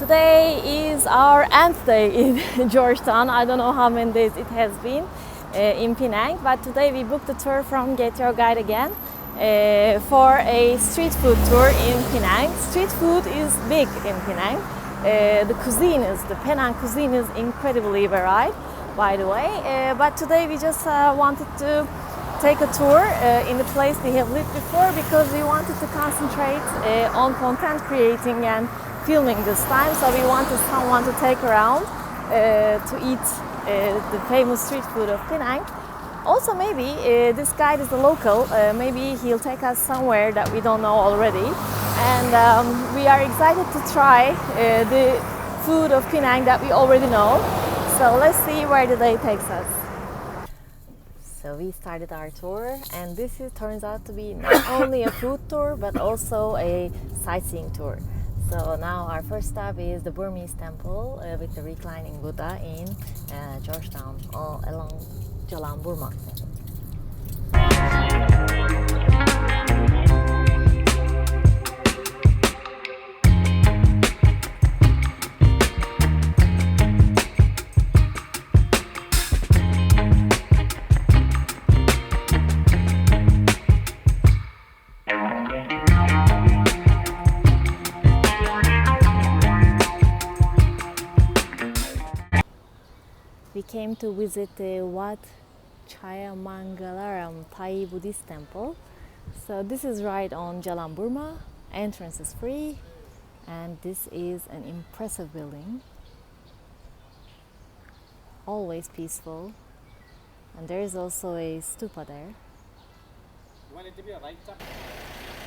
Today is our nth day in Georgetown. I don't know how many days it has been in Penang, but today we booked a tour from Get Your Guide again for a street food tour in Penang. Street food is big in Penang. The Penang cuisine is incredibly varied, by the way. But today we just wanted to take a tour in the place we have lived before because we wanted to concentrate on content creating and filming this time. So we wanted someone to take around to eat the famous street food of Penang. Also, maybe this guide is a local. Maybe he'll take us somewhere that we don't know already. And we are excited to try the food of Penang that we already know. So let's see where the day takes us. So we started our tour, and this turns out to be not only a food tour but also a sightseeing tour. So now our first stop is the Burmese temple with the reclining Buddha in Georgetown, all along Jalan Burma. We came to visit the Wat Chayamangalaram Thai Buddhist temple. So this is right on Jalan Burma. Entrance is free, and this is an impressive building. Always peaceful, and there is also a stupa there.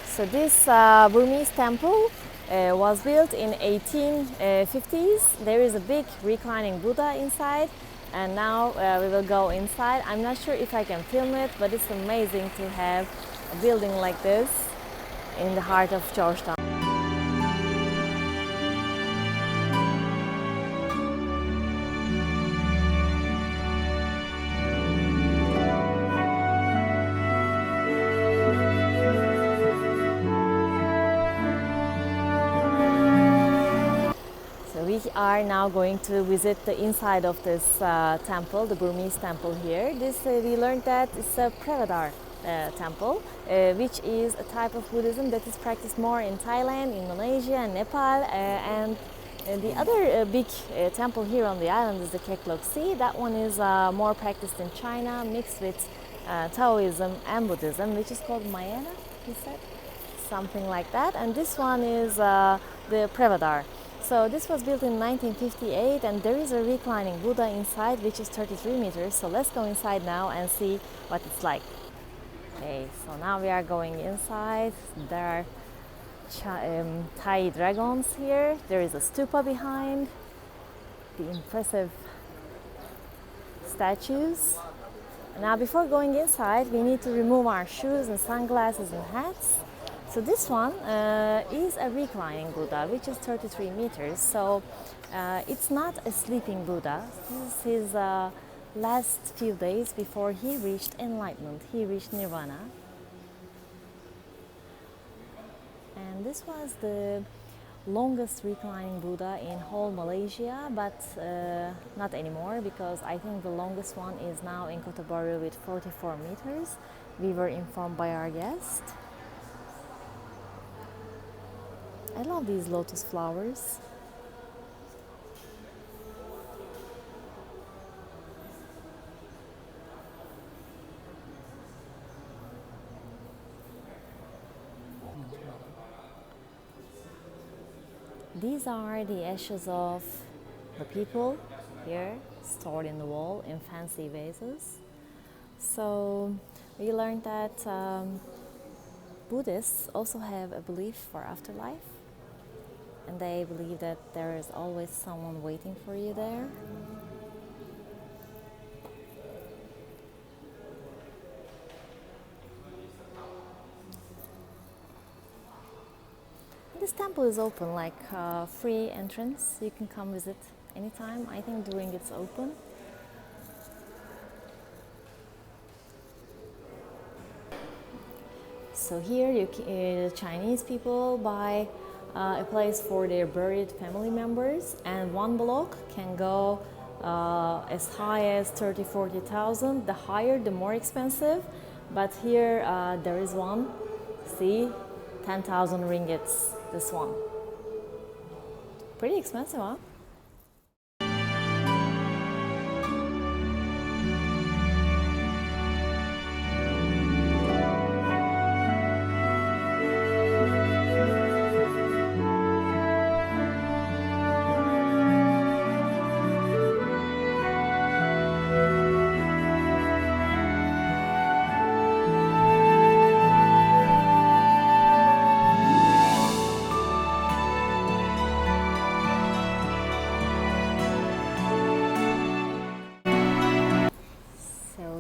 So this Burmese temple was built in 1850s. There is a big reclining Buddha inside. And now we will go inside. I'm not sure if I can film it, but it's amazing to have a building like this in the heart of Georgetown. We are now going to visit the inside of this temple, the Burmese temple here. We learned that it's a Pravadar temple, which is a type of Buddhism that is practiced more in Thailand, in Malaysia, and Nepal. And the other big temple here on the island is the Tugce. That one is more practiced in China, mixed with Taoism and Buddhism, which is called Mayana, he said, something like that. And this one is the Pravadar. So this was built in 1958, and there is a reclining Buddha inside which is 33 meters. So let's go inside now and see what it's like. Okay, so now we are going inside. There are Thai dragons here. There is a stupa behind. The impressive statues. Now before going inside, we need to remove our shoes and sunglasses and hats. So this one is a reclining Buddha, which is 33 meters. So it's not a sleeping Buddha. This is his last few days before he reached enlightenment. He reached nirvana. And this was the longest reclining Buddha in whole Malaysia, but not anymore, because I think the longest one is now in Kota Baru with 44 meters. We were informed by our guest. I love these lotus flowers. These are the ashes of the people here, stored in the wall in fancy vases. So we learned that Buddhists also have a belief for afterlife. And they believe that there is always someone waiting for you there. This temple is open, like free entrance. You can come visit anytime. I think during it's open. So here Chinese people buy a place for their buried family members, and one block can go as high as 30,000-40,000. The higher, the more expensive. But here there is one. See, 10,000 ringgits. This one. Pretty expensive, huh?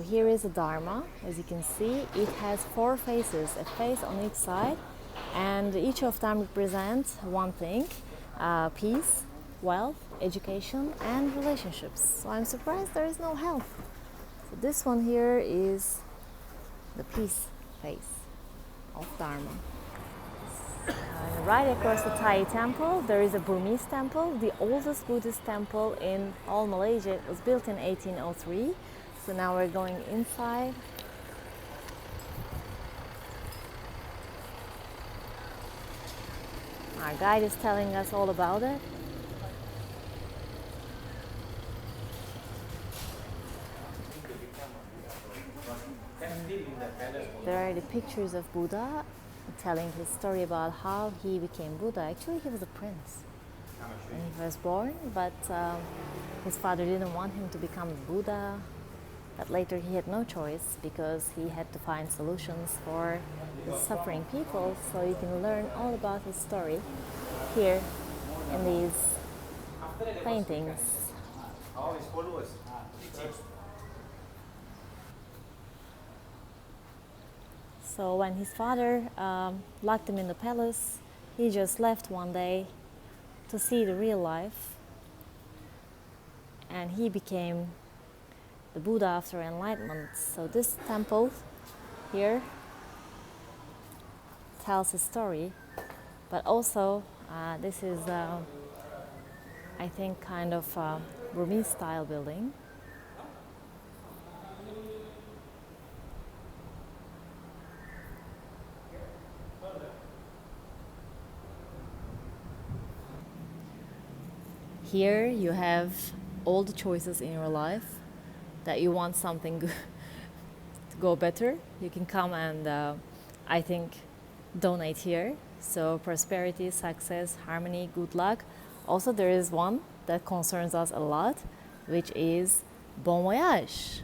Here is a Dharma. As you can see, it has 4 faces, a face on each side, and each of them represents one thing: peace, wealth, education, and relationships. So I'm surprised there is no health. So this one here is the peace face of Dharma. Right across the Thai temple, there is a Burmese temple, the oldest Buddhist temple in all Malaysia. It was built in 1803. So now we're going inside. Our guide is telling us all about it. There are the pictures of Buddha telling his story about how he became Buddha. Actually, he was a prince when he was born, but his father didn't want him to become Buddha. But later he had no choice because he had to find solutions for the suffering people. So you can learn all about his story here in these paintings. So when his father locked him in the palace, he just left one day to see the real life, and he became the Buddha after enlightenment. So this temple here tells his story, but also this is I think kind of Burmese style building. Here you have all the choices in your life that you want something to go better. You can come and I think donate here. So prosperity, success, harmony, good luck. Also there is one that concerns us a lot, which is Bon Voyage.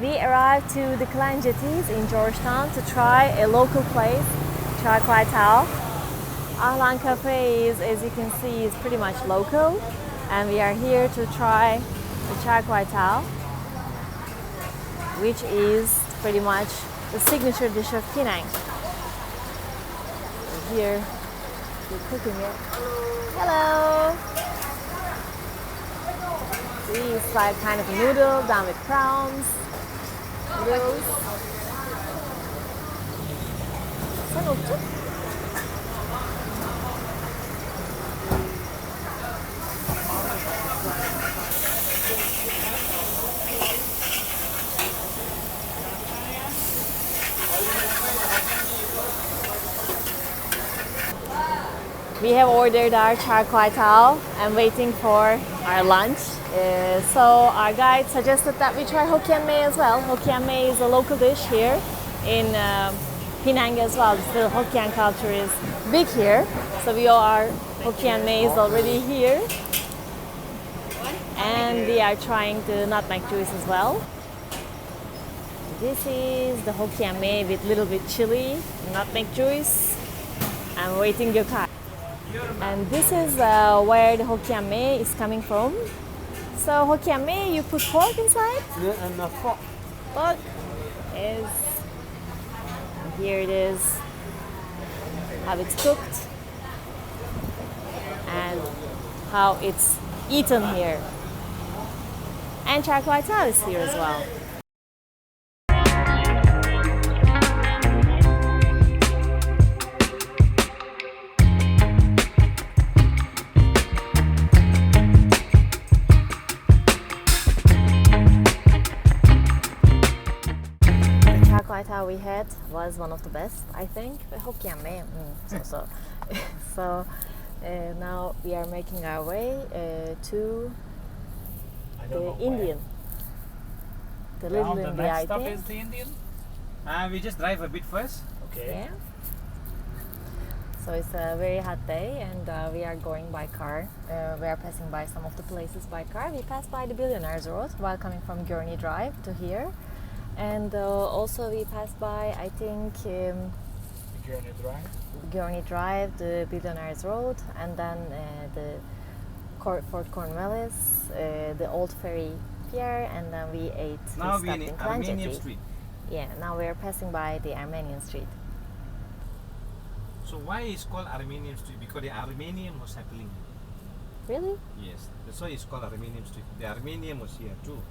We arrived to the Klan Jetties in Georgetown to try a local place, Char Kwai Tao. Ahlan Cafe is, as you can see, is pretty much local, and we are here to try the Char Kwai Tao, which is pretty much the signature dish of Penang. So here, we're cooking it. Hello! See, it's like kind of a noodle done with prawns. Noodles. Sen otur. We have ordered our char kwai tao and waiting for our lunch. So our guide suggested that we try Hokkien Mee as well. Hokkien Mee is a local dish here in Penang as well. The Hokkien culture is big here. So we all are Hokkien Mee is already here. And we are trying the nutmeg juice as well. This is the Hokkien Mee with little bit chili, nutmeg juice. I'm waiting Gokay. And this is where the Hokkien Mee is coming from. So Hokkien Mee, you put pork inside? Yeah, and pork. Pork is, and here it is, how it's cooked and how it's eaten here. And char kway teow is here as well. We had was one of the best, I think. Hokkien Mee, so now we are making our way to the Indian. The little The India, next I stop think. is the Indian. We just drive a bit first. Okay. Yeah. So it's a very hot day, and we are going by car. We are passing by some of the places by car. We passed by the Billionaires Road while coming from Gurney Drive to here. And also we passed by, I think, Gurney Drive, the Billionaires Road, and then the Fort Cornwallis, the Old Ferry Pier, and then we ate. Now we we in Armenian Street. Yeah, now we are passing by the Armenian Street. So why it's called Armenian Street? Because the Armenian was settling. Really? Yes, that's why it's called Armenian Street. The Armenian was here too.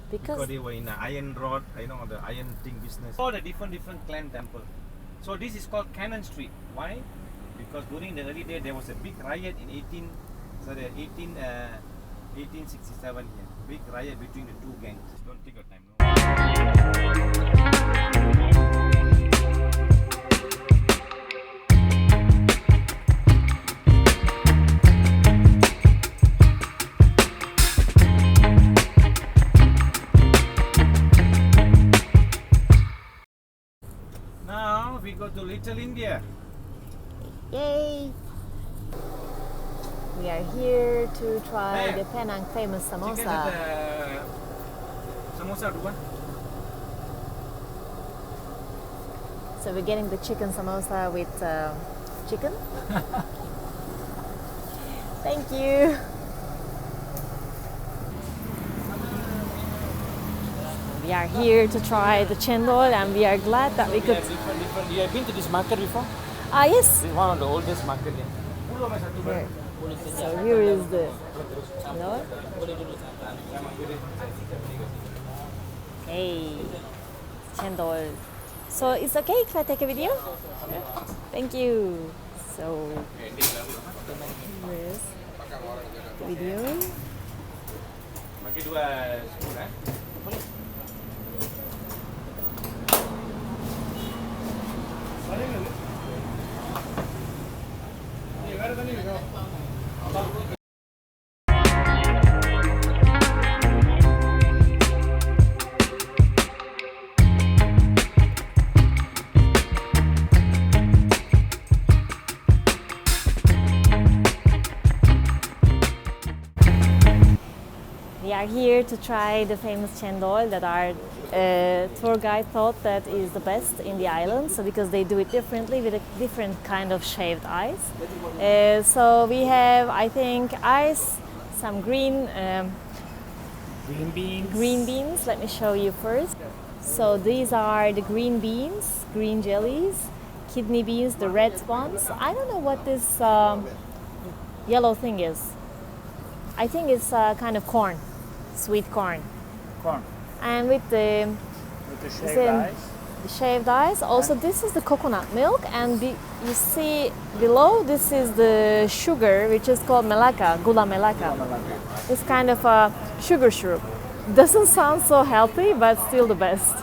Because they were in the iron rod, the iron thing business. All the different clan temple. So this is called Cannon Street. Why? Because during the early day there was a big riot in 1867 here. Big riot between the two gangs. Don't take your time. No? Now we go to Little India. yay! We are here to try the Penang famous samosa. Samosa dua. So we're getting the chicken samosa with chicken. Thank you. We are here to try the chendol, and we are glad that we could. You have been to this market before? Yes. It's one of the oldest market here. Here. So here is the chendol. Hey, chendol. So it's okay if I take a video? Thank you. So here is the video. Pakai dua spoon, We are here to try the famous chendol that our tour guide thought that is the best in the island. So because they do it differently with a different kind of shaved ice. So we have, I think, ice, some green beans. Let me show you first. So these are the green beans, green jellies, kidney beans, the red ones. I don't know what this yellow thing is. I think it's kind of corn, sweet corn. And with the shaved ice. Also, this is the coconut milk, and you see below, this is the sugar, which is called melaka, gula melaka. It's kind of a sugar syrup. Doesn't sound so healthy, but still the best.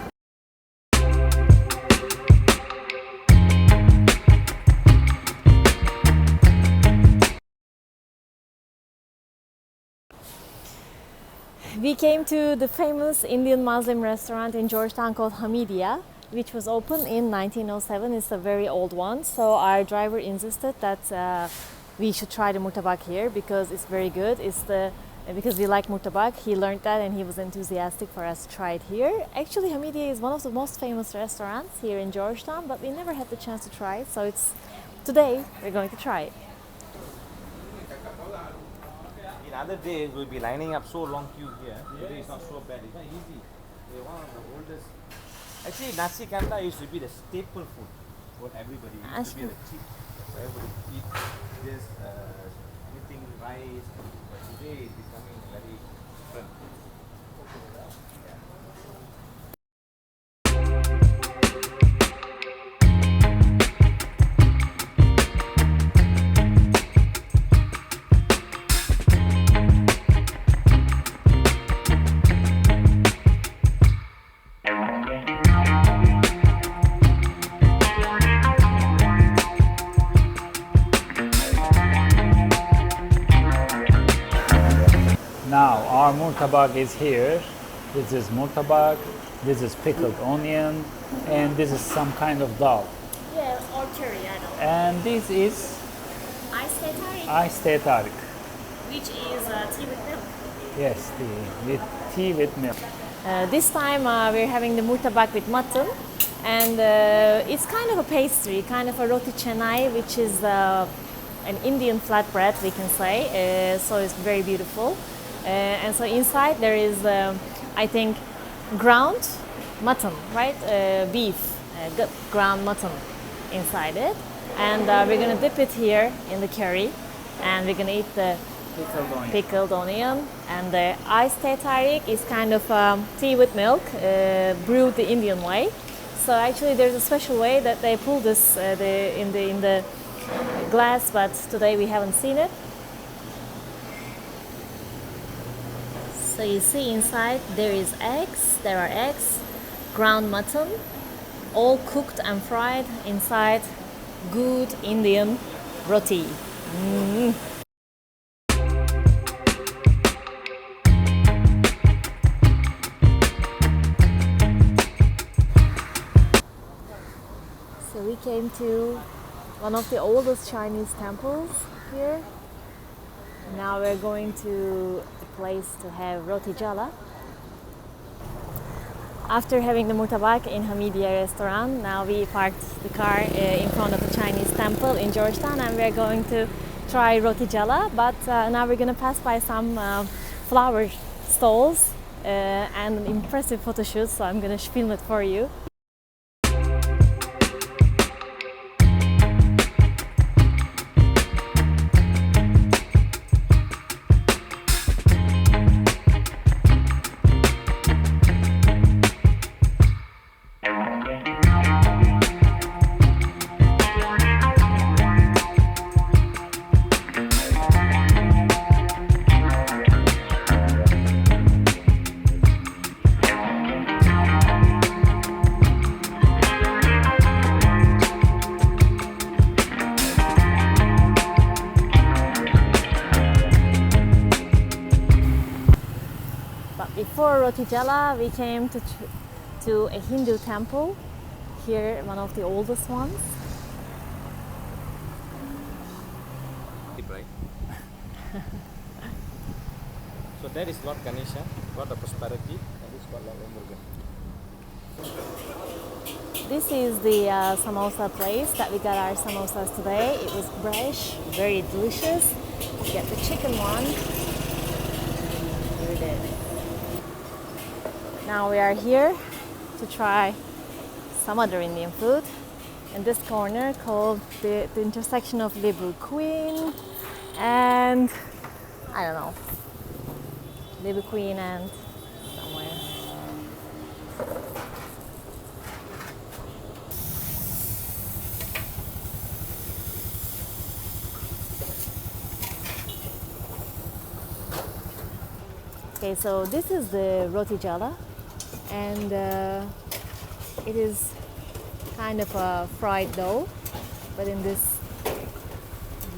We came to the famous Indian Muslim restaurant in Georgetown called Hamidia, which was opened in 1907. It's a very old one. So our driver insisted that we should try the murtabak here because it's very good. It's the because we like murtabak. He learned that and he was enthusiastic for us to try it here. Actually, Hamidiye is one of the most famous restaurants here in Georgetown, but we never had the chance to try it. So today we're going to try it. In other days, we'll be lining up so long queue here. Today it's not so bad. It's not easy. They're one of the oldest. Actually, nasi kanda used to be the staple food for everybody. It used to be the cheap for everybody to eat. Just anything rice. But today it's becoming very different. Now our murtabak is here. This is murtabak, this is pickled onion, and this is some kind of dal. Yeah, or curry, I don't know. And this is Iced teh tarik, iced teh tarik. which is tea with milk. Yes, with tea with milk. This time we're having the murtabak with mutton, and it's kind of a pastry, kind of a roti canai, which is an Indian flatbread, we can say. So it's very beautiful. And so inside there is, I think, ground mutton, right? Beef, ground mutton inside it. And we're gonna dip it here in the curry, and we're gonna eat the pickled onion. And the iced teh tarik is kind of tea with milk, brewed the Indian way. So actually there's a special way that they pull this in the glass, but today we haven't seen it. So you see inside there are eggs, ground mutton, all cooked and fried inside good Indian roti. So we came to one of the oldest Chinese temples here. Now we're going to a place to have roti jala. After having the murtabak in Hamidiye restaurant, now we parked the car in front of a Chinese temple in Georgetown, and we're going to try roti jala. But now we're going to pass by some flower stalls and an impressive photo shoot, so I'm going to film it for you. Before roti jala, we came to a Hindu temple here, one of the oldest ones. Right. So that is Lord Ganesha, God of prosperity, and this is called Lord Murugan. This is the samosa place that we got our samosas today. It was fresh, very delicious. We get the chicken one. Here it is. Now we are here to try some other Indian food in this corner called the intersection of Libu Queen and I don't know, Libu Queen and somewhere. Okay, so this is the roti jala, and it is kind of a fried dough, but in this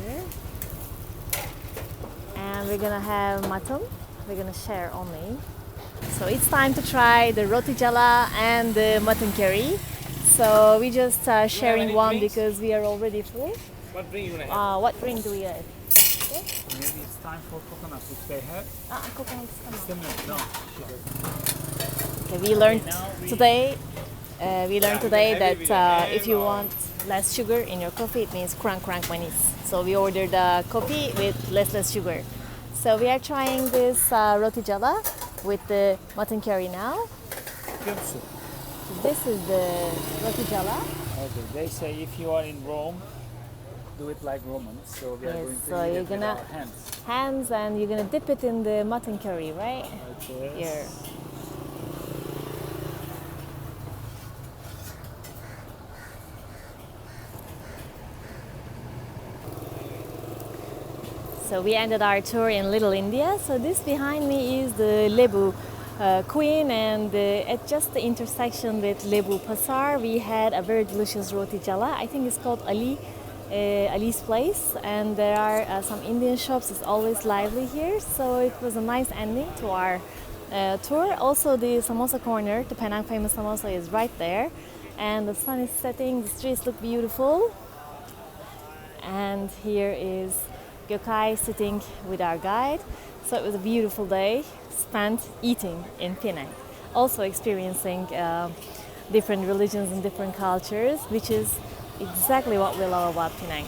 here. And we're gonna have mutton. We're gonna share only. So it's time to try the roti jala and the mutton curry. So we just sharing one drinks? because we are already full. What drink you want to have? What drink do we have? Okay. Maybe it's time for coconut if they have. Coconut is coming. Similar, no. Okay, we learned now we- today. We learned today can have it that with your if you hand or- want less sugar in your coffee, it means kurang manis. So we ordered the coffee with less sugar. So we are trying this roti jala with the mutton curry now. Kimchi. This is the roti jala. Okay, they say if you are in Rome, do it like Romans. So we are Yes, going to so eat you're it with gonna- our hands. Hands, and you're gonna dip it in the mutton curry, right? Okay. Here. So we ended our tour in Little India. So this behind me is the Lebu Queen, and at just the intersection with Lebu Pasar, we had a very delicious roti jala. I think it's called Ali's place, and there are some Indian shops. It's always lively here, so it was a nice ending to our tour. Also, the samosa corner, the Penang famous samosa, is right there, and the sun is setting. The streets look beautiful, and here is Gokay sitting with our guide. So it was a beautiful day spent eating in Penang, also experiencing different religions and different cultures, which is exactly what we love about Penang.